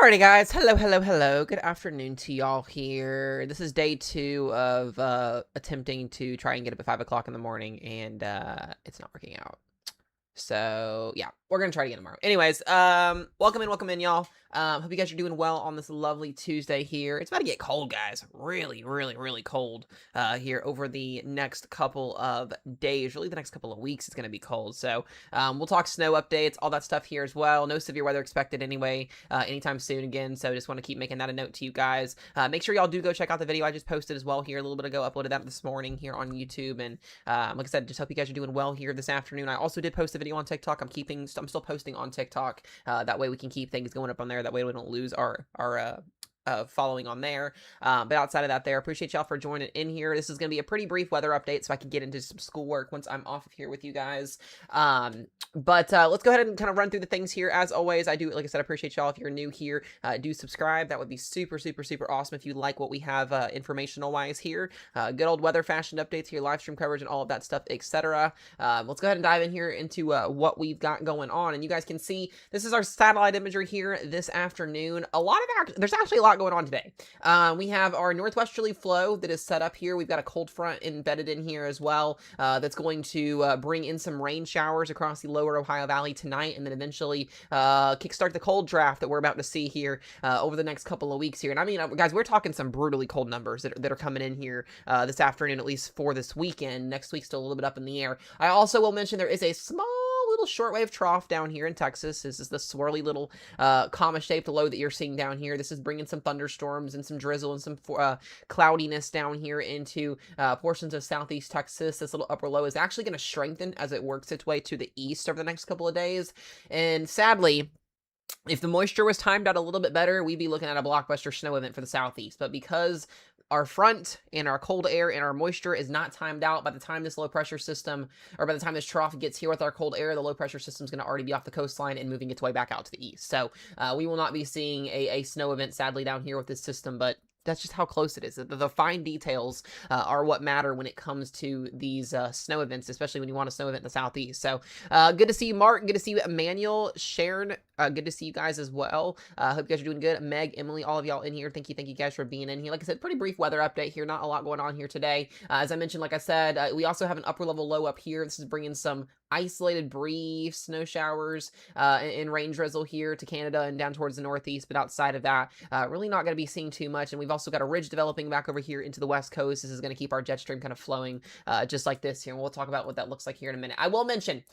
Alrighty, guys. Hello. Good afternoon to y'all here. This is day 2 of attempting to try and get up at 5 o'clock in the morning, and it's not working out. So, yeah, we're going to try to get tomorrow. Anyways, welcome in, y'all. Hope you guys are doing well on this lovely Tuesday here. It's about to get cold, guys. Really cold here over the next couple of days. Really, the next couple of weeks, it's going to be cold. So, we'll talk snow updates, all that stuff here as well. No severe weather expected anyway anytime soon again. So, just want to keep making that a note to you guys. Make sure y'all do go check out the video I just posted as well here a little bit ago. Uploaded that this morning here on YouTube. And like I said, just hope you guys are doing well here this afternoon. I also did post a video on TikTok. I'm still posting on TikTok. That way we can keep things going up on there. That way we don't lose our following on there. But outside of that there, appreciate y'all for joining in here. This is going to be a pretty brief weather update so I can get into some schoolwork once I'm off of here with you guys. But let's go ahead and kind of run through the things here. As always, like I said, I appreciate y'all. If you're new here, do subscribe. That would be super awesome if you like what we have informational wise here. Good old weather, fashion updates here, live stream coverage and all of that stuff, etc. Let's go ahead and dive in here into what we've got going on. And you guys can see this is our satellite imagery here this afternoon. There's actually a lot going on today. We have our northwesterly flow that is set up here. We've got a cold front embedded in here as well that's going to bring in some rain showers across the lower Ohio Valley tonight, and then eventually kickstart the cold draft that we're about to see here over the next couple of weeks here. And I mean, guys, we're talking some brutally cold numbers that are coming in here this afternoon, at least for this weekend. Next week's still a little bit up in the air. I also will mention there is a small little shortwave trough down here in Texas. This is the swirly little comma-shaped low that you're seeing down here. This is bringing some thunderstorms and some drizzle and some cloudiness down here into portions of southeast Texas. This little upper low is actually going to strengthen as it works its way to the east over the next couple of days. And sadly, if the moisture was timed out a little bit better, we'd be looking at a blockbuster snow event for the southeast. But because our front and our cold air and our moisture is not timed out, by the time this low pressure system, or by the time this trough gets here with our cold air, the low pressure system is going to already be off the coastline and moving its way back out to the east. So we will not be seeing a snow event, sadly, down here with this system, but that's just how close it is. The fine details are what matter when it comes to these snow events, especially when you want a snow event in the southeast. So good to see you, Mark. Good to see you, Emmanuel, Sharon. Good to see you guys as well. Hope you guys are doing good. Meg, Emily, all of y'all in here. Thank you guys for being in here. Like I said, pretty brief weather update here. Not a lot going on here today. As I mentioned, like I said, we also have an upper level low up here. This is bringing some isolated brief snow showers and rain drizzle here to Canada and down towards the northeast. But outside of that, really not going to be seeing too much. And we've also got a ridge developing back over here into the west coast. This is going to keep our jet stream kind of flowing just like this here. And we'll talk about what that looks like here in a minute. I will mention,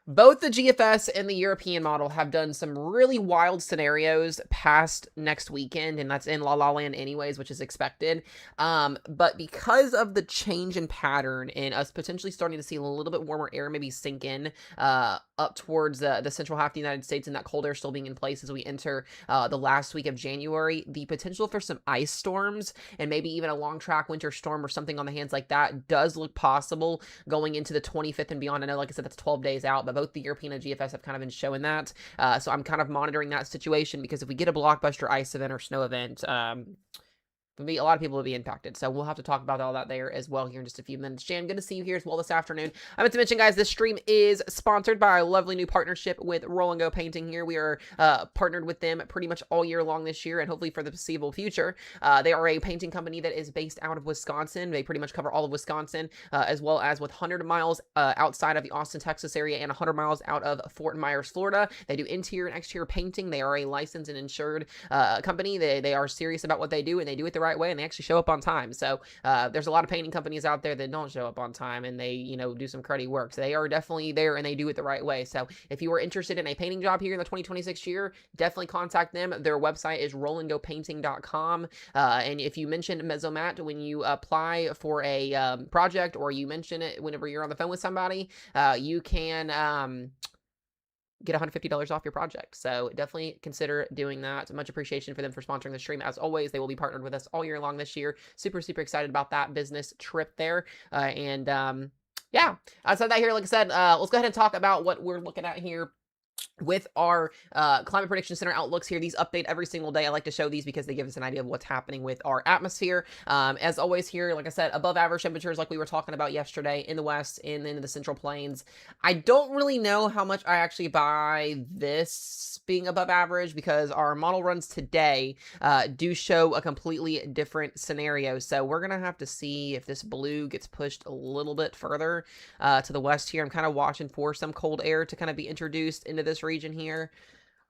both the GFS and the European model have done some really wild scenarios past next weekend, and that's in La La Land anyways, which is expected. But because of the change in pattern and us potentially starting to see a little bit warmer air maybe sink in up towards the central half of the United States, and that cold air still being in place as we enter the last week of January, the potential for some ice storms and maybe even a long track winter storm or something on the hands like that does look possible going into the 25th and beyond. I know, like I said, that's 12 days out, but both the European and GFS have kind of been showing that. So I'm kind of monitoring that situation, because if we get a blockbuster ice event or snow event, a lot of people will be impacted. So we'll have to talk about all that there as well here in just a few minutes. Jan, good to see you here as well this afternoon. I meant to mention, guys, this stream is sponsored by our lovely new partnership with Roll & Go Painting here. We are partnered with them pretty much all year long this year, and hopefully for the foreseeable future. They are a painting company that is based out of Wisconsin. They pretty much cover all of Wisconsin, as well as with 100 miles outside of the Austin, Texas area, and 100 miles out of Fort Myers, Florida. They do interior and exterior painting. They are a licensed and insured company. They are serious about what they do, and they do it the right way, and they actually show up on time. So there's a lot of painting companies out there that don't show up on time, and they do some cruddy work. So they are definitely there, and they do it the right way. So if you are interested in a painting job here in the 2026 year, definitely contact them. Their website is rollandgopainting.com. And if you mention Mesomat when you apply for a project, or you mention it whenever you're on the phone with somebody, you can get $150 off your project. So definitely consider doing that. Much appreciation for them for sponsoring the stream. As always, they will be partnered with us all year long this year. Super excited about that business trip there. Yeah, outside that here, like I said, let's go ahead and talk about what we're looking at here with our climate prediction center outlooks here. These update every single day. I like to show these because they give us an idea of what's happening with our atmosphere. As always here, like I said, above average temperatures like we were talking about yesterday in the west and in the central plains. I don't really know how much I actually buy this being above average because our model runs today do show a completely different scenario. So we're going to have to see if this blue gets pushed a little bit further to the west here. I'm kind of watching for some cold air to kind of be introduced into this region here.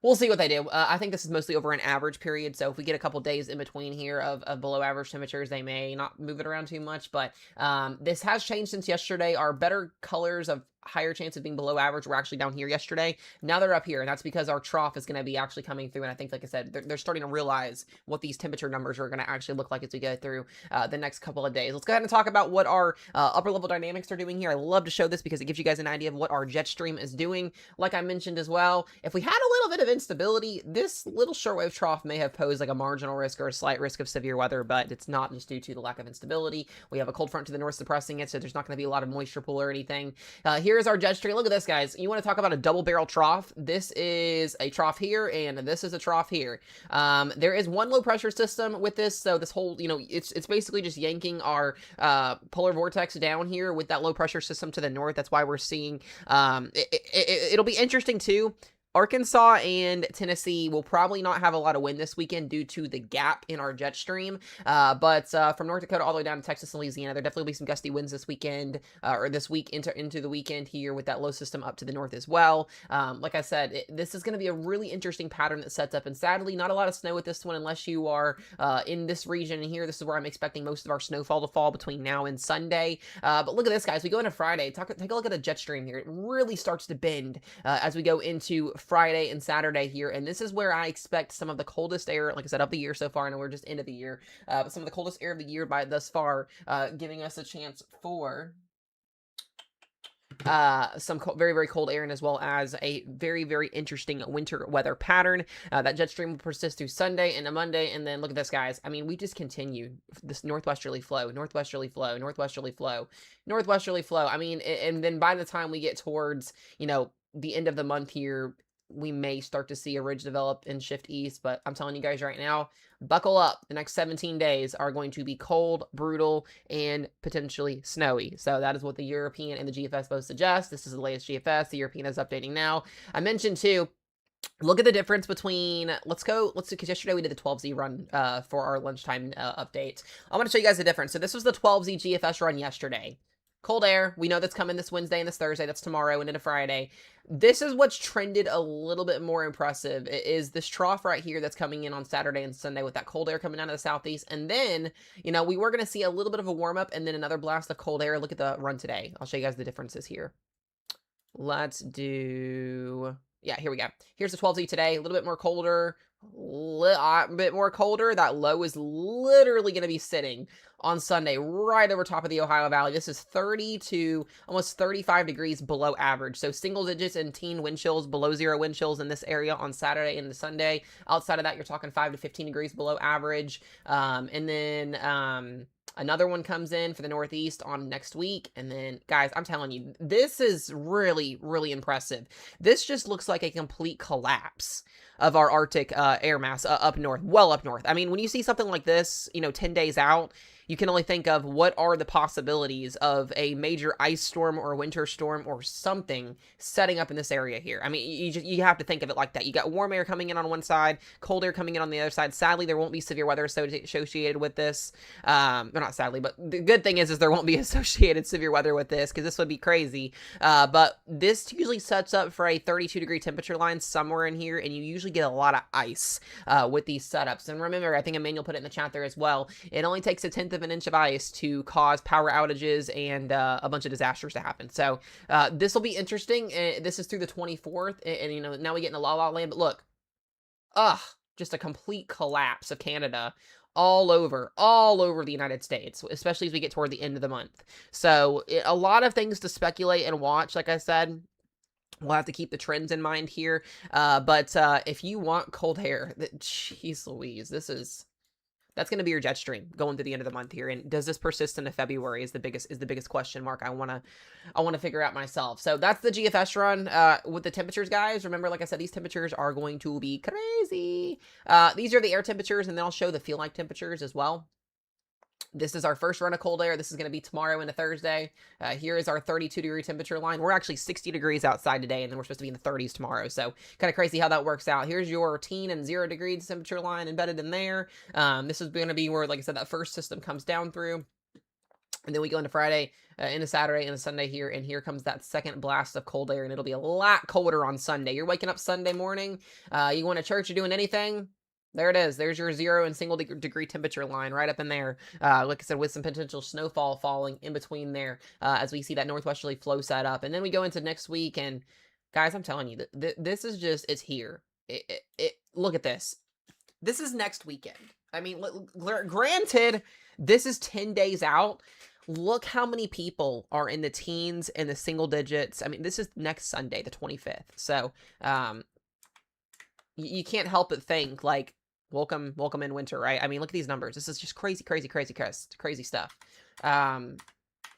We'll see what they do. I think this is mostly over an average period, so if we get a couple days in between here of below average temperatures, they may not move it around too much, but this has changed since yesterday. Our better colors of higher chance of being below average were actually down here yesterday. Now they're up here, and that's because our trough is going to be actually coming through, and I think, like I said, they're starting to realize what these temperature numbers are going to actually look like as we go through the next couple of days. Let's go ahead and talk about what our upper level dynamics are doing here. I love to show this because it gives you guys an idea of what our jet stream is doing. Like I mentioned as well, if we had a little bit of instability, this little shortwave trough may have posed like a marginal risk or a slight risk of severe weather, but it's not just due to the lack of instability. We have a cold front to the north suppressing it, so there's not going to be a lot of moisture pool or anything. Here's our jet stream. Look at this, guys. You want to talk about a double barrel trough? This is a trough here, and this is a trough here. There is one low pressure system with this, so this whole, it's basically just yanking our polar vortex down here with that low pressure system to the north. That's why we're seeing, it'll be interesting too. Arkansas and Tennessee will probably not have a lot of wind this weekend due to the gap in our jet stream. But from North Dakota all the way down to Texas and Louisiana, there definitely will be some gusty winds this weekend, or this week into the weekend here with that low system up to the north as well. Like I said, this is going to be a really interesting pattern that sets up. And sadly, not a lot of snow with this one unless you are in this region here. This is where I'm expecting most of our snowfall to fall between now and Sunday. But look at this, guys. We go into Friday. Take a look at the jet stream here. It really starts to bend as we go into Friday and Saturday here, and this is where I expect some of the coldest air, like I said, of the year so far. I know we're just into the year, but some of the coldest air of the year by thus far, giving us a chance for some very, very cold air, and as well as a very, very interesting winter weather pattern. That jet stream will persist through Sunday and a Monday, and then look at this, guys. I mean, we just continue this northwesterly flow, northwesterly flow, northwesterly flow, northwesterly flow. I mean, and then by the time we get towards, the end of the month here, we may start to see a ridge develop and shift east, but I'm telling you guys right now, buckle up. The next 17 days are going to be cold, brutal, and potentially snowy. So that is what the European and the GFS both suggest. This is the latest GFS. The European is updating now. I mentioned too, look at the difference between, because yesterday we did the 12Z run for our lunchtime update. I want to show you guys the difference. So this was the 12Z GFS run yesterday. Cold air, we know that's coming this Wednesday and this Thursday, that's tomorrow and into Friday. This is what's trended a little bit more impressive, is this trough right here that's coming in on Saturday and Sunday with that cold air coming out of the southeast. And then, we were going to see a little bit of a warm-up and then another blast of cold air. Look at the run today. I'll show you guys the differences here. Let's do... Yeah, here we go. Here's the 12Z today, a little bit more colder, a bit more colder. That low is literally going to be sitting on Sunday right over top of the Ohio Valley. This is 30 to almost 35 degrees below average. So single digits and teen wind chills, below zero wind chills in this area on Saturday and the Sunday. Outside of that, you're talking 5 to 15 degrees below average. And then another one comes in for the Northeast on next week. And then, guys, I'm telling you, this is really, really impressive. This just looks like a complete collapse of our Arctic air mass up north, well up north. I mean, when you see something like this, 10 days out, you can only think of what are the possibilities of a major ice storm or a winter storm or something setting up in this area here. I mean, you have to think of it like that. You got warm air coming in on one side, cold air coming in on the other side. Sadly, there won't be severe weather associated with this. Well, not sadly, but the good thing is there won't be associated severe weather with this, because this would be crazy. But this usually sets up for a 32-degree temperature line somewhere in here, and you usually get a lot of ice with these setups. And remember, I think Emmanuel put it in the chat there as well, it only takes a tenth of an inch of ice to cause power outages and a bunch of disasters to happen. So this will be interesting. This is through the 24th, and now we get into La La Land. But look, just a complete collapse of Canada all over the United States, especially as we get toward the end of the month. So a lot of things to speculate and watch. Like I said, we'll have to keep the trends in mind here. But if you want cold air, jeez Louise, this is That's going to be your jet stream going to the end of the month here. And does this persist into February is the biggest question mark I want to figure out myself. So that's the GFS run with the temperatures, guys. Remember, like I said, these temperatures are going to be crazy. These are the air temperatures, and then I'll show the feel like temperatures as well. This is our first run of cold air. This is going to be tomorrow into Thursday. Here is our 32-degree temperature line. We're actually 60 degrees outside today, and then we're supposed to be in the 30s tomorrow. So kind of crazy how that works out. Here's your teen and 0 degrees temperature line embedded in there. This is going to be where, like I said, that first system comes down through. And then we go into Friday, into Saturday, and Sunday here. And here comes that second blast of cold air, and it'll be a lot colder on Sunday. You're waking up Sunday morning. You going to church or doing anything? There it is. There's your 0 and single degree temperature line right up in there. Like I said, with some potential snowfall falling in between there as we see that northwesterly flow set up. And then we go into next week. And guys, I'm telling you, this is just, it's here. Look at this. This is next weekend. I mean, granted, this is 10 days out. Look how many people are in the teens and the single digits. I mean, this is next Sunday, the 25th. So, you can't help but think, like, welcome in winter, right? I mean, look at these numbers. This is just crazy stuff.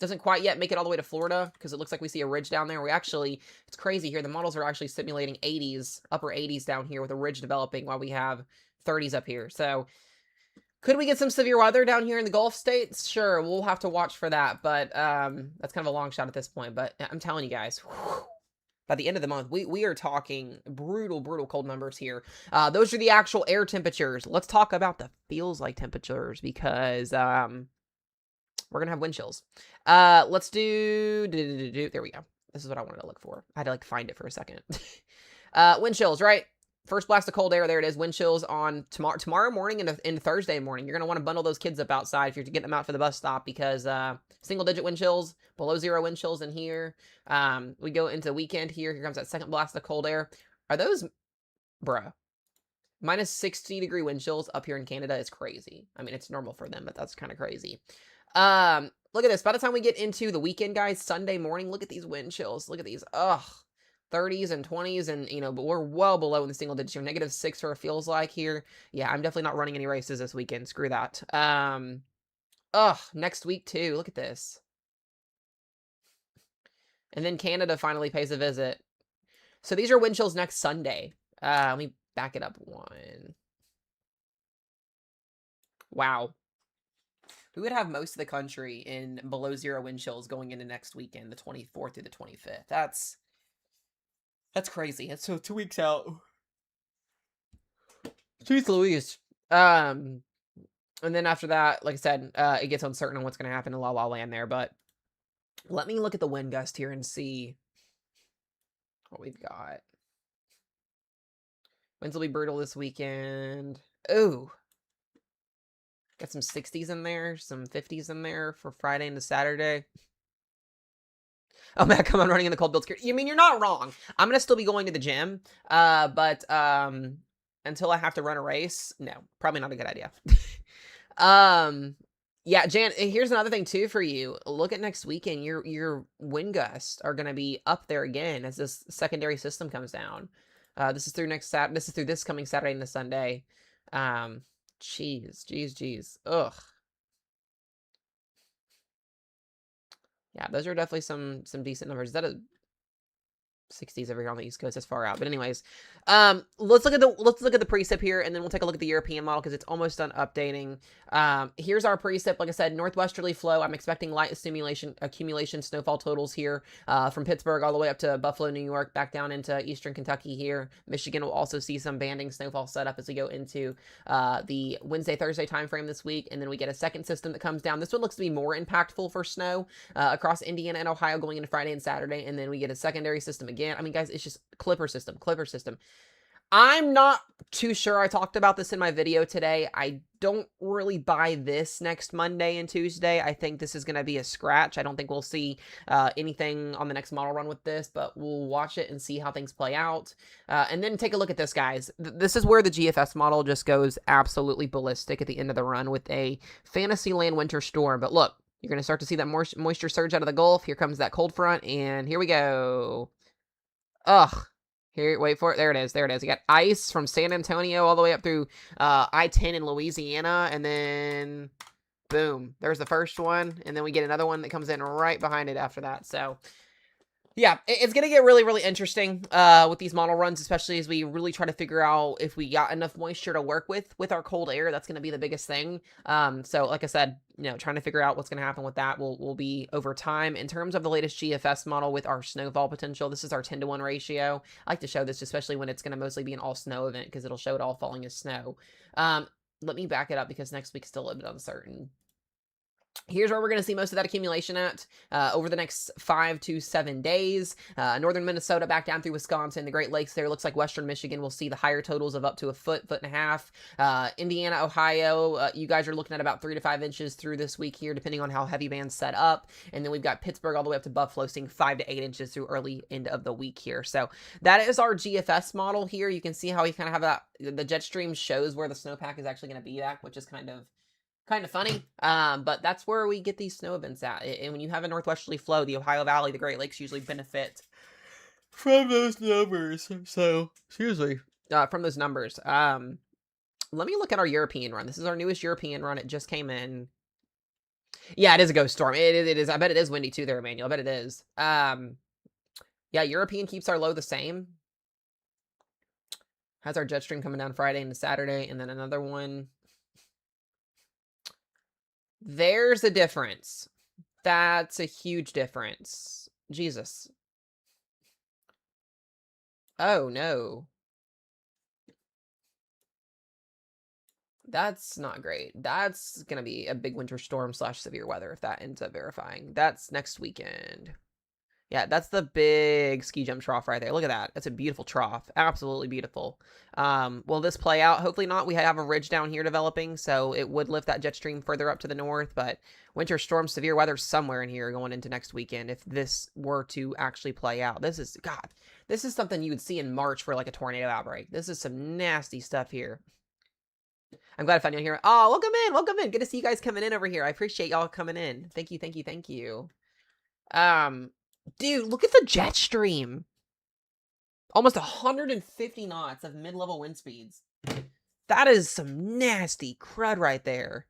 Doesn't quite yet make it all the way to Florida because it looks like we see a ridge down there. It's crazy here. The models are actually simulating 80s, upper 80s down here with a ridge developing while we have 30s up here. So could we get some severe weather down here in the Gulf states? Sure, we'll have to watch for that. But that's kind of a long shot at this point. But I'm telling you guys, whew, by the end of the month, we are talking brutal cold numbers here. Those are the actual air temperatures. Let's talk about the feels like temperatures because we're going to have wind chills. Let's do, there we go. This is what I wanted to look for. I had to like find it for a second. Wind chills, right? First blast of cold air. There it is. Wind chills on tomorrow morning and Thursday morning. You're going to want to bundle those kids up outside if you're getting them out for the bus stop because single digit wind chills, below 0 wind chills in here. We go into the weekend here. Here comes that second blast of cold air. Are those, bruh, minus 60 degree wind chills up here in Canada is crazy. I mean, it's normal for them, but that's kind of crazy. Look at this. By the time we get into the weekend, guys, Sunday morning, look at these wind chills. Look at these. Ugh. 30s and 20s, and but we're well below in the single digits here. -6 for it feels like here. Yeah, I'm definitely not running any races this weekend. Screw that. Next week too. Look at this. And then Canada finally pays a visit. So these are wind chills next Sunday. Let me back it up one. Wow. We would have most of the country in below 0 wind chills going into next weekend, the 24th through the 25th. That's crazy. It's so 2 weeks out. Jeez Louise. And then after that, like I said, it gets uncertain on what's going to happen in La La Land there. But let me look at the wind gust here and see what we've got. Winds will be brutal this weekend. Ooh. Got some 60s in there, some 50s in there for Friday into Saturday. Oh, man, come on, running in the cold build. You mean, you're not wrong. I'm going to still be going to the gym, but until I have to run a race, no, probably not a good idea. Yeah, Jan, here's another thing, too, for you. Look at next weekend. Your wind gusts are going to be up there again as this secondary system comes down. This is through this coming Saturday and the Sunday. Jeez. Ugh. Yeah, those are definitely some decent numbers. Is that a 60s over here on the East Coast? That's far out. But anyways, let's look at the precip here, and then we'll take a look at the European model because it's almost done updating. Here's our precip. Like I said, northwesterly flow. I'm expecting light accumulation snowfall totals here from Pittsburgh all the way up to Buffalo, New York, back down into eastern Kentucky here. Michigan will also see some banding snowfall setup as we go into the Wednesday-Thursday timeframe this week, and then we get a second system that comes down. This one looks to be more impactful for snow across Indiana and Ohio going into Friday and Saturday, and then we get a secondary system again. I mean, guys, it's just Clipper system. I'm not too sure. I talked about this in my video today. I don't really buy this next Monday and Tuesday. I think this is going to be a scratch. I don't think we'll see anything on the next model run with this, but we'll watch it and see how things play out. And then take a look at this, guys. This is where the GFS model just goes absolutely ballistic at the end of the run with a Fantasyland winter storm. But look, you're going to start to see that moisture surge out of the Gulf. Here comes that cold front, and here we go. Ugh. Here, wait for it. There it is. There it is. You got ice from San Antonio all the way up through I-10 in Louisiana, and then boom, there's the first one, and then we get another one that comes in right behind it after that. So yeah, it's going to get really, really interesting with these model runs, especially as we really try to figure out if we got enough moisture to work with our cold air. That's going to be the biggest thing. So like I said, trying to figure out what's going to happen with that will be over time. In terms of the latest GFS model with our snowfall potential, this is our 10-to-1 ratio. I like to show this, especially when it's going to mostly be an all snow event, because it'll show it all falling as snow. Let me back it up because next week's still a little bit uncertain. Here's where we're going to see most of that accumulation at over the next 5 to 7 days. Northern Minnesota back down through Wisconsin. The Great Lakes there. Looks like Western Michigan will see the higher totals of up to a foot and a half. Indiana, Ohio, you guys are looking at about 3 to 5 inches through this week here, depending on how heavy band's set up. And then we've got Pittsburgh all the way up to Buffalo seeing 5 to 8 inches through early end of the week here. So that is our GFS model here. You can see how we kind of have that. The jet stream shows where the snowpack is actually going to be at, which is kind of funny, but that's where we get these snow events at. And when you have a northwesterly flow, the Ohio Valley, the Great Lakes usually benefit from those numbers. So, seriously, from those numbers. Let me look at our European run. This is our newest European run. It just came in. Yeah, it is a ghost storm. It is. I bet it is windy too there, Emmanuel. I bet it is. Yeah, European keeps our low the same. Has our jet stream coming down Friday into Saturday, and then another one. There's a difference. That's a huge difference. Jesus. Oh, no. That's not great. That's going to be a big winter storm / severe weather if that ends up verifying. That's next weekend. Yeah, that's the big ski jump trough right there. Look at that. That's a beautiful trough. Absolutely beautiful. Will this play out? Hopefully not. We have a ridge down here developing, so it would lift that jet stream further up to the north, but winter storm, severe weather somewhere in here going into next weekend if this were to actually play out. This is, God, this is something you would see in March for like a tornado outbreak. This is some nasty stuff here. I'm glad I found you here. Oh, welcome in. Welcome in. Good to see you guys coming in over here. I appreciate y'all coming in. Thank you. Thank you. Thank you. Dude, look at the jet stream. Almost 150 knots of mid-level wind speeds. That is some nasty crud right there.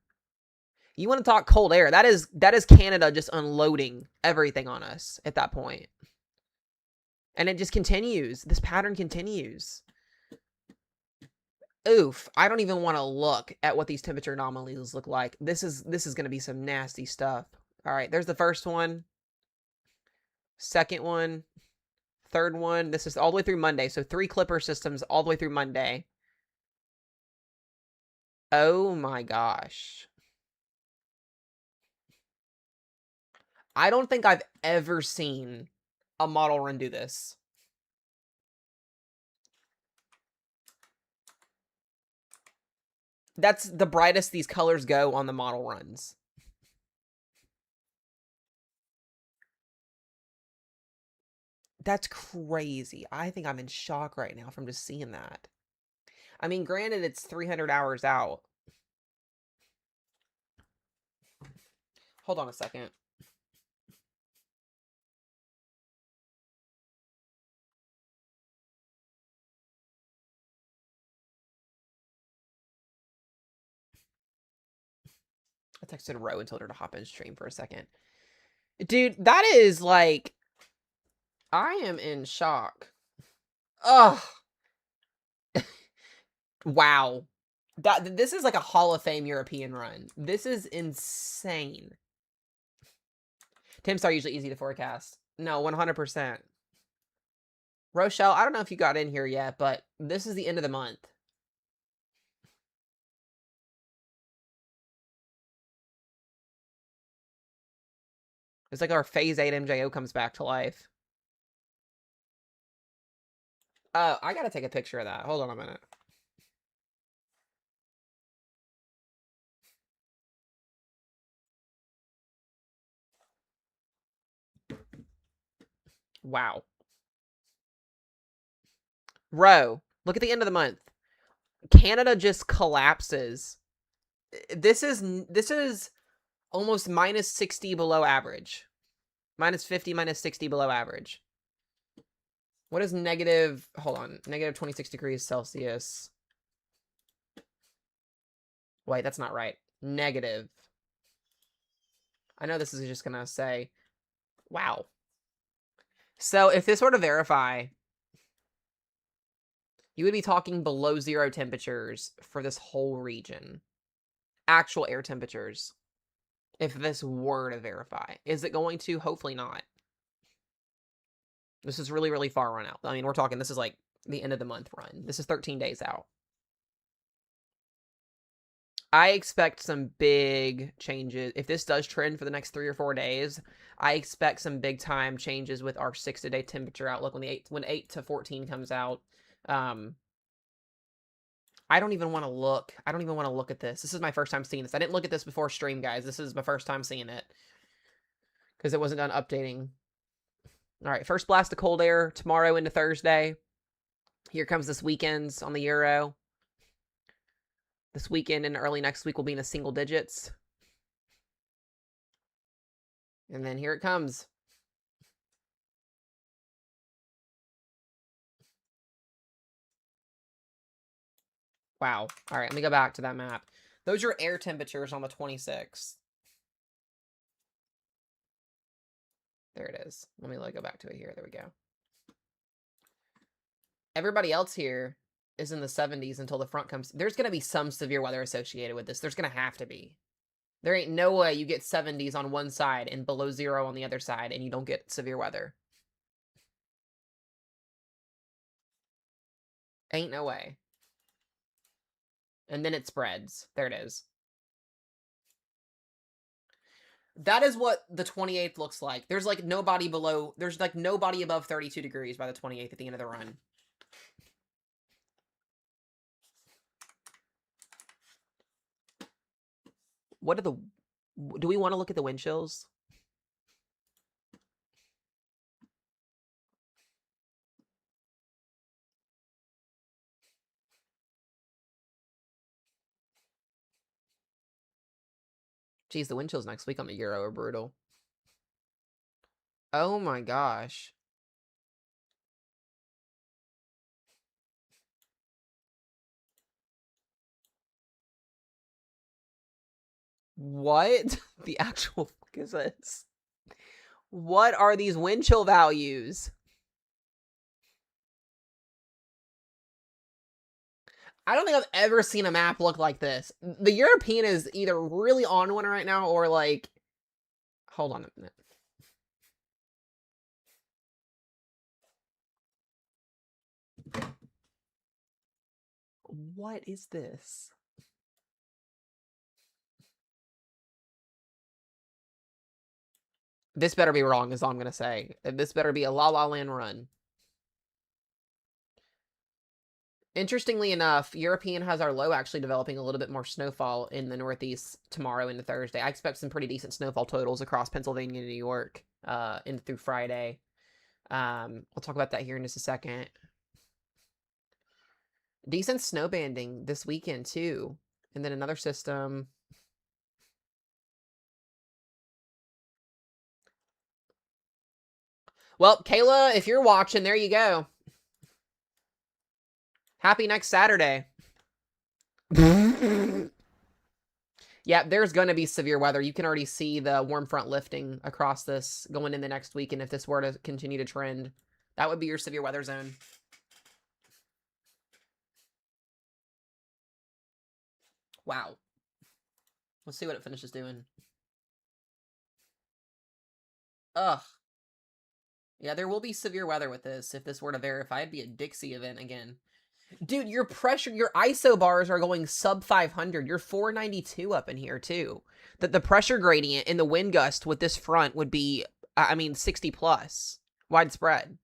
You want to talk cold air. That is Canada just unloading everything on us at that point. And it just continues. This pattern continues. Oof. I don't even want to look at what these temperature anomalies look like. This is going to be some nasty stuff. All right, there's the first one. Second one, third one. This is all the way through Monday. So 3 clipper systems all the way through Monday. Oh my gosh. I don't think I've ever seen a model run do this. That's the brightest these colors go on the model runs. That's crazy. I think I'm in shock right now from just seeing that. I mean, granted, it's 300 hours out. Hold on a second. I texted Ro and told her to hop in stream for a second. Dude, that is like... I am in shock. Ugh. Wow. This is like a Hall of Fame European run. This is insane. Temps are usually easy to forecast. No, 100%. Rochelle, I don't know if you got in here yet, but this is the end of the month. It's like our Phase 8 MJO comes back to life. I gotta take a picture of that. Hold on a minute. Wow. Ro, look at the end of the month. Canada just collapses. This is almost minus 60 below average. Minus 50, minus 60 below average. What is negative? Hold on. Negative 26 degrees Celsius. Wait, that's not right. Negative. I know this is just going to say, wow. So if this were to verify, you would be talking below 0 temperatures for this whole region. Actual air temperatures. If this were to verify. Is it going to? Hopefully not. This is really, really far run out. I mean, we're talking, this is like the end of the month run. This is 13 days out. I expect some big changes. If this does trend for the next 3 or 4 days, I expect some big time changes with our 60-day temperature outlook when 8 to 14 comes out. I don't even want to look. I don't even want to look at this. This is my first time seeing this. I didn't look at this before stream, guys. This is my first time seeing it because it wasn't done updating. All right, first blast of cold air tomorrow into Thursday. Here comes this weekend's on the Euro. This weekend and early next week will be in the single digits. And then here it comes. Wow. All right, let me go back to that map. Those are air temperatures on the 26th. There it is. Let me go back to it here. There we go. Everybody else here is in the 70s until the front comes. There's going to be some severe weather associated with this. There's going to have to be. There ain't no way you get 70s on one side and below 0 on the other side and you don't get severe weather. Ain't no way. And then it spreads. There it is. That is what the 28th looks like. There's like nobody below. There's like nobody above 32 degrees by the 28th at the end of the run. What are the... Do we want to look at the wind chills? Geez, the wind chills next week on the Euro are brutal. Oh my gosh. What the actual fuck is this? What are these wind chill values? I don't think I've ever seen a map look like this. The European is either really on one right now or like... Hold on a minute. What is this? This better be wrong, is all I'm going to say. This better be a La La Land run. Interestingly enough, European has our low actually developing a little bit more snowfall in the Northeast tomorrow into Thursday. I expect some pretty decent snowfall totals across Pennsylvania and New York in through Friday. We'll talk about that here in just a second. Decent snow banding this weekend, too. And then another system... Well, Kayla, if you're watching, there you go. Happy next Saturday. Yeah, there's going to be severe weather. You can already see the warm front lifting across this going in the next week. And if this were to continue to trend, that would be your severe weather zone. Wow. Let's see what it finishes doing. Ugh. Yeah, there will be severe weather with this. If this were to verify, it'd be a Dixie event again. Dude, your pressure, your ISO bars are going sub 500. You're 492 up in here, too. The pressure gradient in the wind gust with this front would be, I mean, 60 plus. Widespread.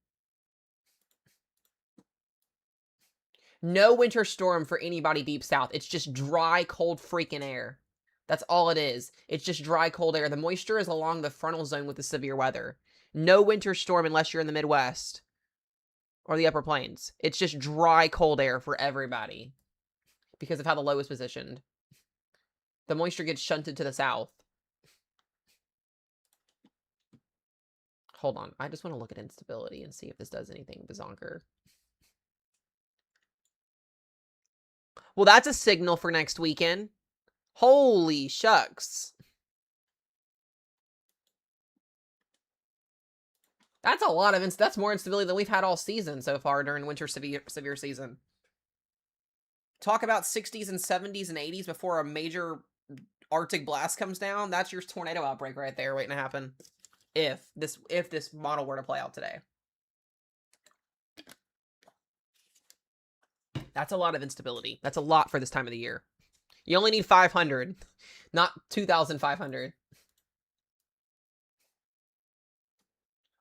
No winter storm for anybody deep south. It's just dry, cold freaking air. That's all it is. It's just dry, cold air. The moisture is along the frontal zone with the severe weather. No winter storm unless you're in the Midwest or the upper plains. It's just dry, cold air for everybody because of how the low is positioned. The moisture gets shunted to the south. Hold on. I just want to look at instability and see if this does anything bazonker. Well, that's a signal for next weekend. Holy shucks. That's a lot of that's more instability than we've had all season so far during winter severe season. Talk about 60s and 70s and 80s before a major Arctic blast comes down. That's your tornado outbreak right there waiting to happen. If this model were to play out today. That's a lot of instability. That's a lot for this time of the year. You only need 500, not 2,500.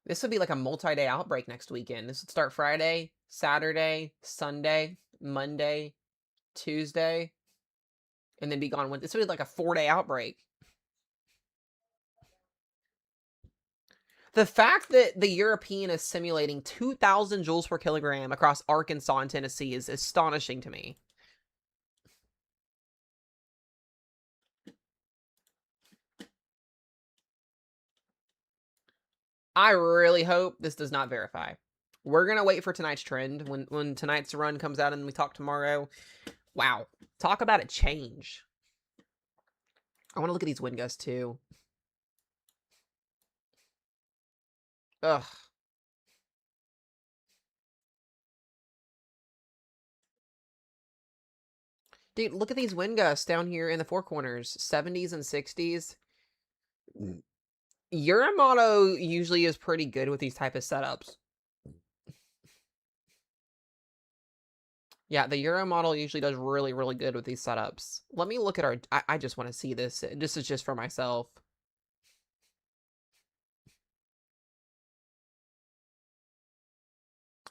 This would be like a multi-day outbreak next weekend. This would start Friday, Saturday, Sunday, Monday, Tuesday, and then be gone. This would be like a 4-day outbreak. The fact that the European is simulating 2,000 joules per kilogram across Arkansas and Tennessee is astonishing to me. I really hope this does not verify. We're going to wait for tonight's trend. When tonight's run comes out and we talk tomorrow. Wow. Talk about a change. I want to look at these wind gusts too. Ugh. Dude, look at these wind gusts down here in the Four Corners. 70s and 60s. Euromoto usually is pretty good with these type of setups. Yeah, the Euro model usually does really, really good with these setups. Let me look at our... I just want to see this. This is just for myself.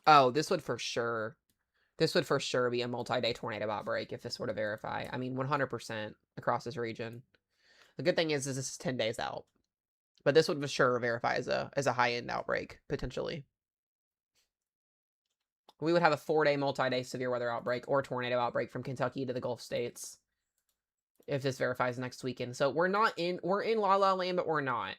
Oh, this would for sure... This would for sure be a multi-day tornado outbreak if this were to verify. I mean, 100% across this region. The good thing is this is 10 days out. But this would for sure verify as a high-end outbreak, potentially. We would have a 4-day, multi-day severe weather outbreak or tornado outbreak from Kentucky to the Gulf States if this verifies next weekend. So we're in La La Land, but we're not.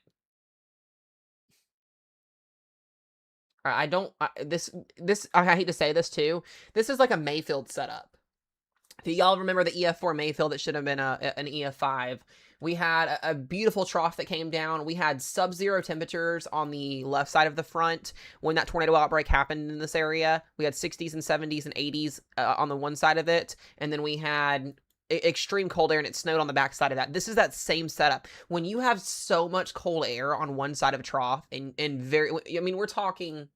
I hate to say this too. This is like a Mayfield setup. If y'all remember the EF4 Mayfield, that should have been an EF5. We had a beautiful trough that came down. We had sub-zero temperatures on the left side of the front when that tornado outbreak happened in this area. We had 60s and 70s and 80s on the one side of it. And then we had extreme cold air and it snowed on the back side of that. This is that same setup. When you have so much cold air on one side of a trough and we're talking...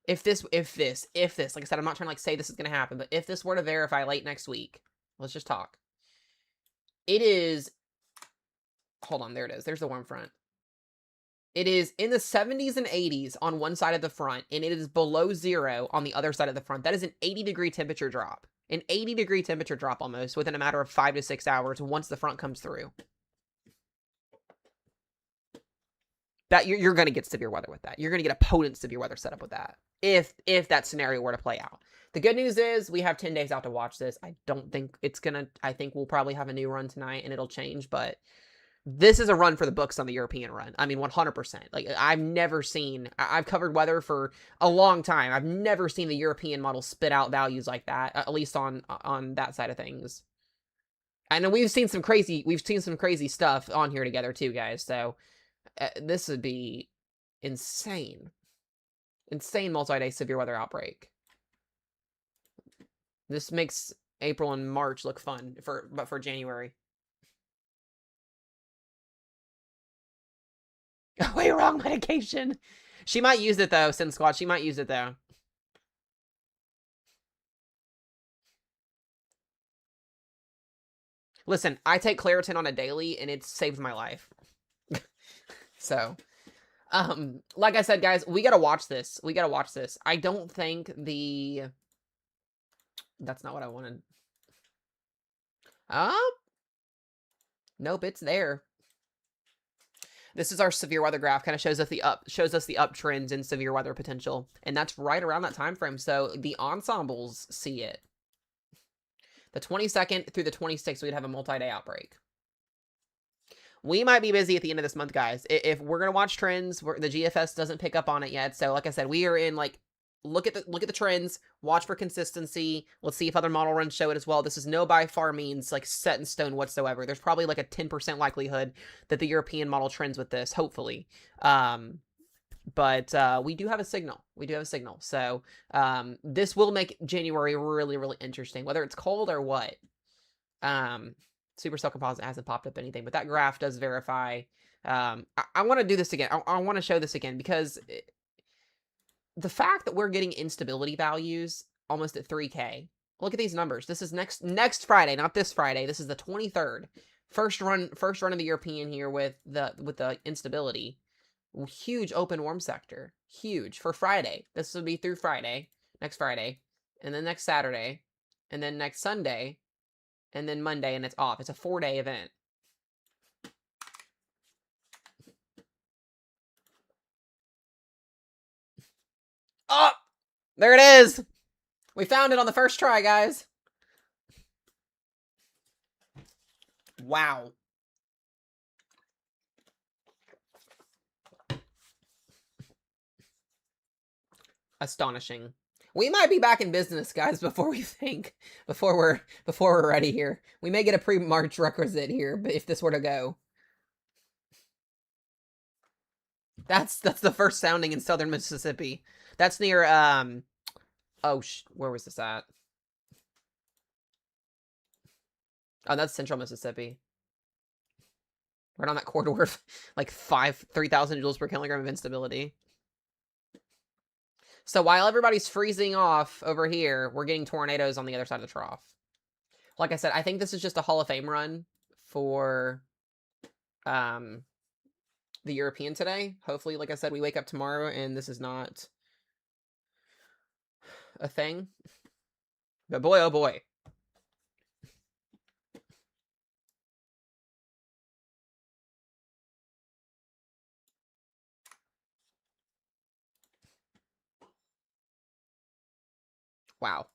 If this, like I said, I'm not trying to like say this is going to happen, but if this were to verify late next week, let's just talk. It is, hold on, there it is. There's the warm front. It is in the 70s and 80s on one side of the front, and it is below zero on the other side of the front. That is an 80-degree temperature drop. An 80-degree temperature drop almost within a matter of 5 to 6 hours once the front comes through. That you're going to get severe weather with that. You're going to get a potent severe weather setup with that. If that scenario were to play out. The good news is we have 10 days out to watch this. I don't think it's going to... I think we'll probably have a new run tonight and it'll change, but this is a run for the books on the European run. I mean, 100%. Like, I've never seen... I've covered weather for a long time. I've never seen the European model spit out values like that, at least on that side of things. I know we've seen some crazy stuff on here together too, guys, so... this would be insane. Insane multi-day severe weather outbreak. This makes April and March look fun, but for January. Wait, wrong medication. She might use it though, Sin Squad. She might use it though. Listen, I take Claritin on a daily and it saves my life. So, like I said, guys, we gotta watch this. We gotta watch this. I don't think the... That's not what I wanted. Nope, it's there. This is our severe weather graph. Kind of shows us the uptrends in severe weather potential, and that's right around that time frame. So the ensembles see it. The 22nd through the 26th, we'd have a multi-day outbreak. We might be busy at the end of this month, guys. If we're gonna watch trends, the GFS doesn't pick up on it yet. So, like I said, we are in like look at the trends, watch for consistency. Let's see if other model runs show it as well. This is no by far means like set in stone whatsoever. There's probably like a 10% likelihood that the European model trends with this, hopefully. But we do have a signal. We do have a signal. So this will make January really, really interesting, whether it's cold or what. Supercell Composite hasn't popped up anything, but that graph does verify. I want to do this again. I want to show this again because the fact that we're getting instability values almost at 3K. Look at these numbers. This is next Friday, not this Friday. This is the 23rd. First run of the European here with the instability. Huge open warm sector. Huge for Friday. This will be through Friday, next Friday, and then next Saturday, and then next Sunday, and then Monday, and it's off. It's a 4-day event. Oh, there it is. We found it on the first try, guys. Wow. Astonishing. We might be back in business, guys, before we're ready here. We may get a pre-March requisite here, but if this were to go. That's the first sounding in southern Mississippi. That's near where was this at? Oh, that's central Mississippi. Right on that corridor of like 3,000 joules per kilogram of instability. So while everybody's freezing off over here, we're getting tornadoes on the other side of the trough. Like I said, I think this is just a Hall of Fame run for the European today. Hopefully, like I said, we wake up tomorrow and this is not a thing. But boy, oh boy. Wow.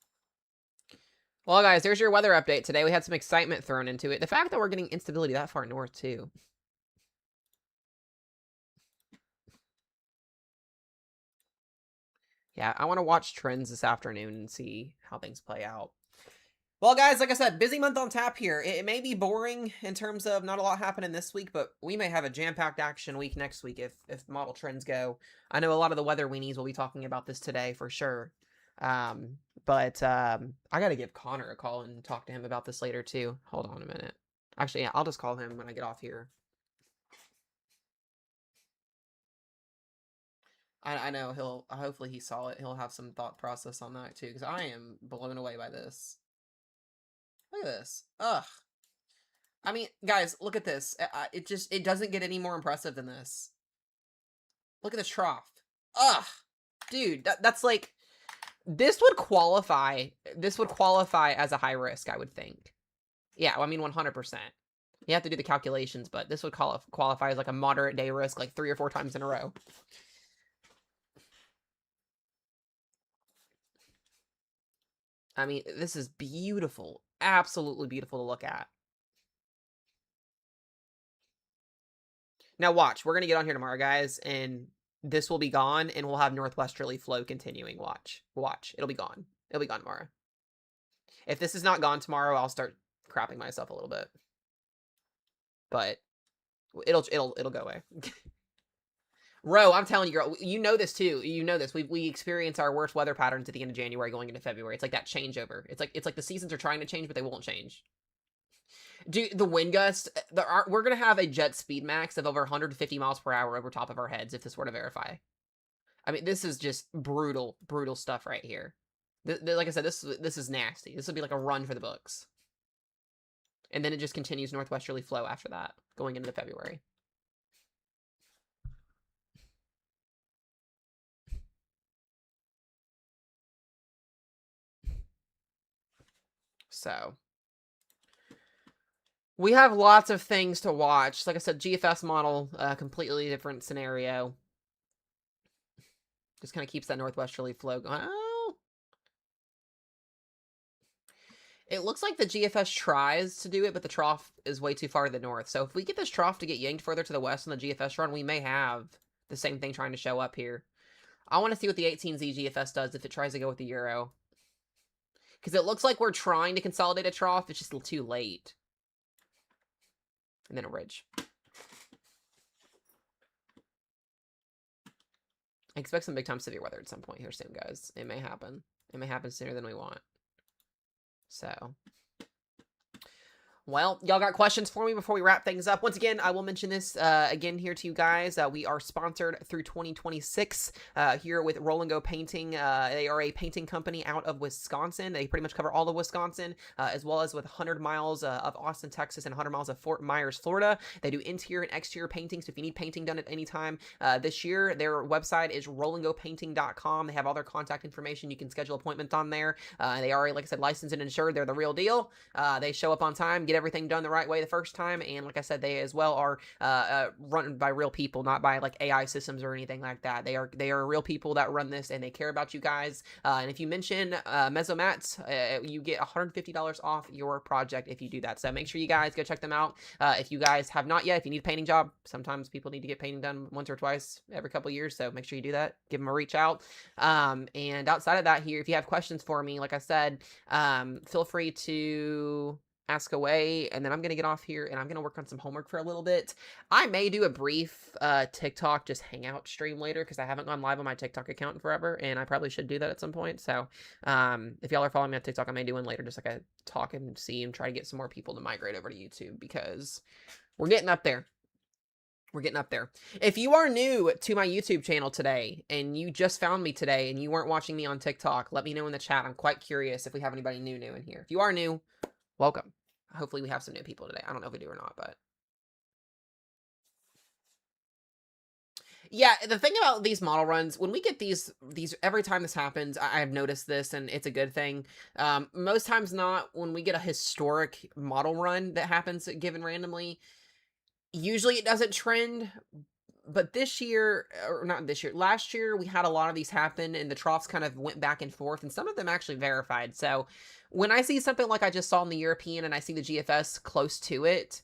Well, guys, here's your weather update. Today we had some excitement thrown into it. The fact that we're getting instability that far north, too. Yeah, I want to watch trends this afternoon and see how things play out. Well, guys, like I said, busy month on tap here. It may be boring in terms of not a lot happening this week, but we may have a jam-packed action week next week if model trends go. I know a lot of the weather weenies will be talking about this today for sure. But I gotta give Connor a call and talk to him about this later too. Hold on a minute. Actually, yeah, I'll just call him when I get off here. I know hopefully he saw it. He'll have some thought process on that too, because I am blown away by this. Look at this. Ugh. I mean, guys, look at this. It doesn't get any more impressive than this. Look at the trough. Ugh. Dude, that's like, this would qualify as a high risk, I would think. Yeah, well, I mean, 100%. You have to do the calculations, but this would qualify as like a moderate day risk, like 3 or 4 times in a row. I mean, this is beautiful. Absolutely beautiful to look at. Now watch, we're going to get on here tomorrow, guys, and this will be gone, and we'll have northwesterly flow continuing. Watch. It'll be gone. It'll be gone tomorrow. If this is not gone tomorrow, I'll start crapping myself a little bit. But it'll go away. Ro, I'm telling you, girl, you know this too. You know this. We experience our worst weather patterns at the end of January going into February. It's like that changeover. It's like the seasons are trying to change, but they won't change. Dude, the wind gust, we're going to have a jet speed max of over 150 miles per hour over top of our heads if this were to verify. I mean, this is just brutal stuff right here. Like I said, this is nasty. This would be like a run for the books. And then it just continues northwesterly flow after that, going into February. So we have lots of things to watch. Like I said, GFS model, completely different scenario. Just kind of keeps that northwesterly flow going. Oh. It looks like the GFS tries to do it, but the trough is way too far to the north. So if we get this trough to get yanked further to the west on the GFS run, we may have the same thing trying to show up here. I want to see what the 18Z GFS does if it tries to go with the Euro. Because it looks like we're trying to consolidate a trough. It's just too late. And then a ridge. I expect some big time severe weather at some point here soon, guys. It may happen. It may happen sooner than we want. So, well, y'all got questions for me before we wrap things up? Once again, I will mention this again here to you guys. We are sponsored through 2026 here with Roll and Go Painting. They are a painting company out of Wisconsin. They pretty much cover all of Wisconsin, as well as with 100 miles of Austin, Texas, and 100 miles of Fort Myers, Florida. They do interior and exterior painting, so if you need painting done at any time this year, their website is rollandgopainting.com. They have all their contact information. You can schedule appointments on there. They are, like I said, licensed and insured. They're the real deal. They show up on time, get everything done the right way the first time, and like I said, they as well are run by real people, not by like AI systems or anything like that. They are real people that run this, and they care about you guys. And if you mention Mezomats, you get $150 off your project if you do that. So make sure you guys go check them out. If you guys have not yet, if you need a painting job, sometimes people need to get painting done once or twice every couple years, so make sure you do that. Give them a reach out. And outside of that, here, if you have questions for me, like I said, feel free to ask away, and then I'm gonna get off here and I'm gonna work on some homework for a little bit. I may do a brief TikTok just hangout stream later, because I haven't gone live on my TikTok account in forever, and I probably should do that at some point. So if y'all are following me on TikTok, I may do one later, just like a talk and see and try to get some more people to migrate over to YouTube, because we're getting up there. We're getting up there. If you are new to my YouTube channel today, and you just found me today, and you weren't watching me on TikTok, let me know in the chat. I'm quite curious if we have anybody new in here. If you are new, welcome. Hopefully we have some new people today. I don't know if we do or not, but yeah, the thing about these model runs, when we get these every time this happens, I've noticed this, and it's a good thing. Most times not, when we get a historic model run that happens given randomly, usually it doesn't trend. But this year, or not this year, last year, we had a lot of these happen, and the troughs kind of went back and forth, and some of them actually verified. So when I see something like I just saw in the European, and I see the GFS close to it,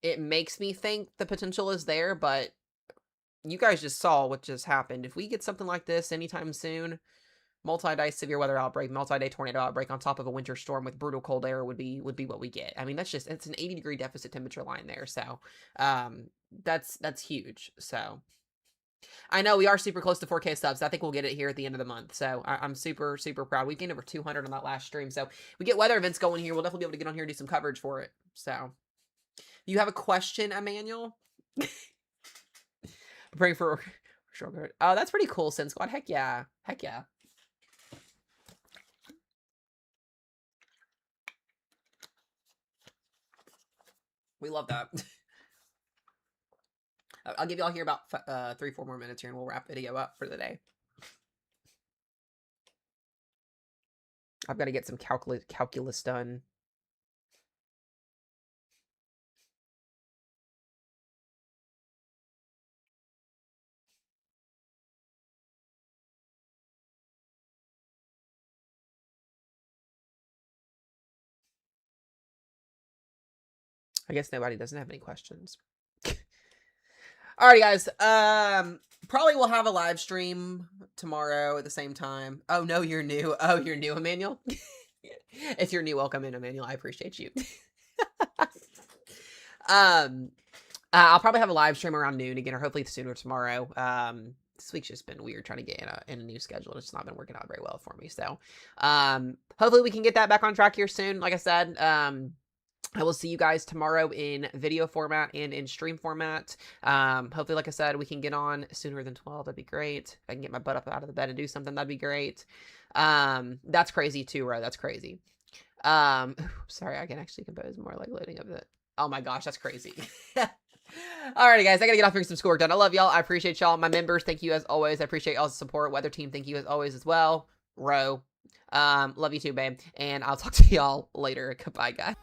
it makes me think the potential is there. But you guys just saw what just happened. If we get something like this anytime soon, multi-day severe weather outbreak, multi-day tornado outbreak on top of a winter storm with brutal cold air would be what we get. I mean, it's an 80-degree deficit temperature line there. So that's huge. So I know we are super close to 4K subs. I think we'll get it here at the end of the month. So I'm super, super proud. We've gained over 200 on that last stream. So we get weather events going here, we'll definitely be able to get on here and do some coverage for it. So you have a question, Emmanuel? Praying for sure. Oh, that's pretty cool, Sin Squad. Heck yeah. Heck yeah. We love that. I'll give y'all here about 3-4 more minutes here, and we'll wrap video up for the day. I've got to get some calculus done. I guess nobody doesn't have any questions. Alrighty, guys. Probably we'll have a live stream tomorrow at the same time. Oh, no, you're new. Oh, you're new, Emmanuel? If you're new, welcome in, Emmanuel. I appreciate you. I'll probably have a live stream around noon again, or hopefully sooner tomorrow. This week's just been weird trying to get in a new schedule. It's not been working out very well for me. So, hopefully we can get that back on track here soon. Like I said, I will see you guys tomorrow in video format and in stream format. Hopefully, like I said, we can get on sooner than 12. That'd be great. If I can get my butt up out of the bed and do something, that'd be great. That's crazy too, Ro. That's crazy. Sorry, I can actually compose more like loading of it. Oh my gosh, that's crazy. Alrighty, guys, I gotta get off here and get some schoolwork done. I love y'all. I appreciate y'all. My members, thank you as always. I appreciate y'all's support. Weather team, thank you as always as well. Ro, love you too, babe. And I'll talk to y'all later. Goodbye, guys.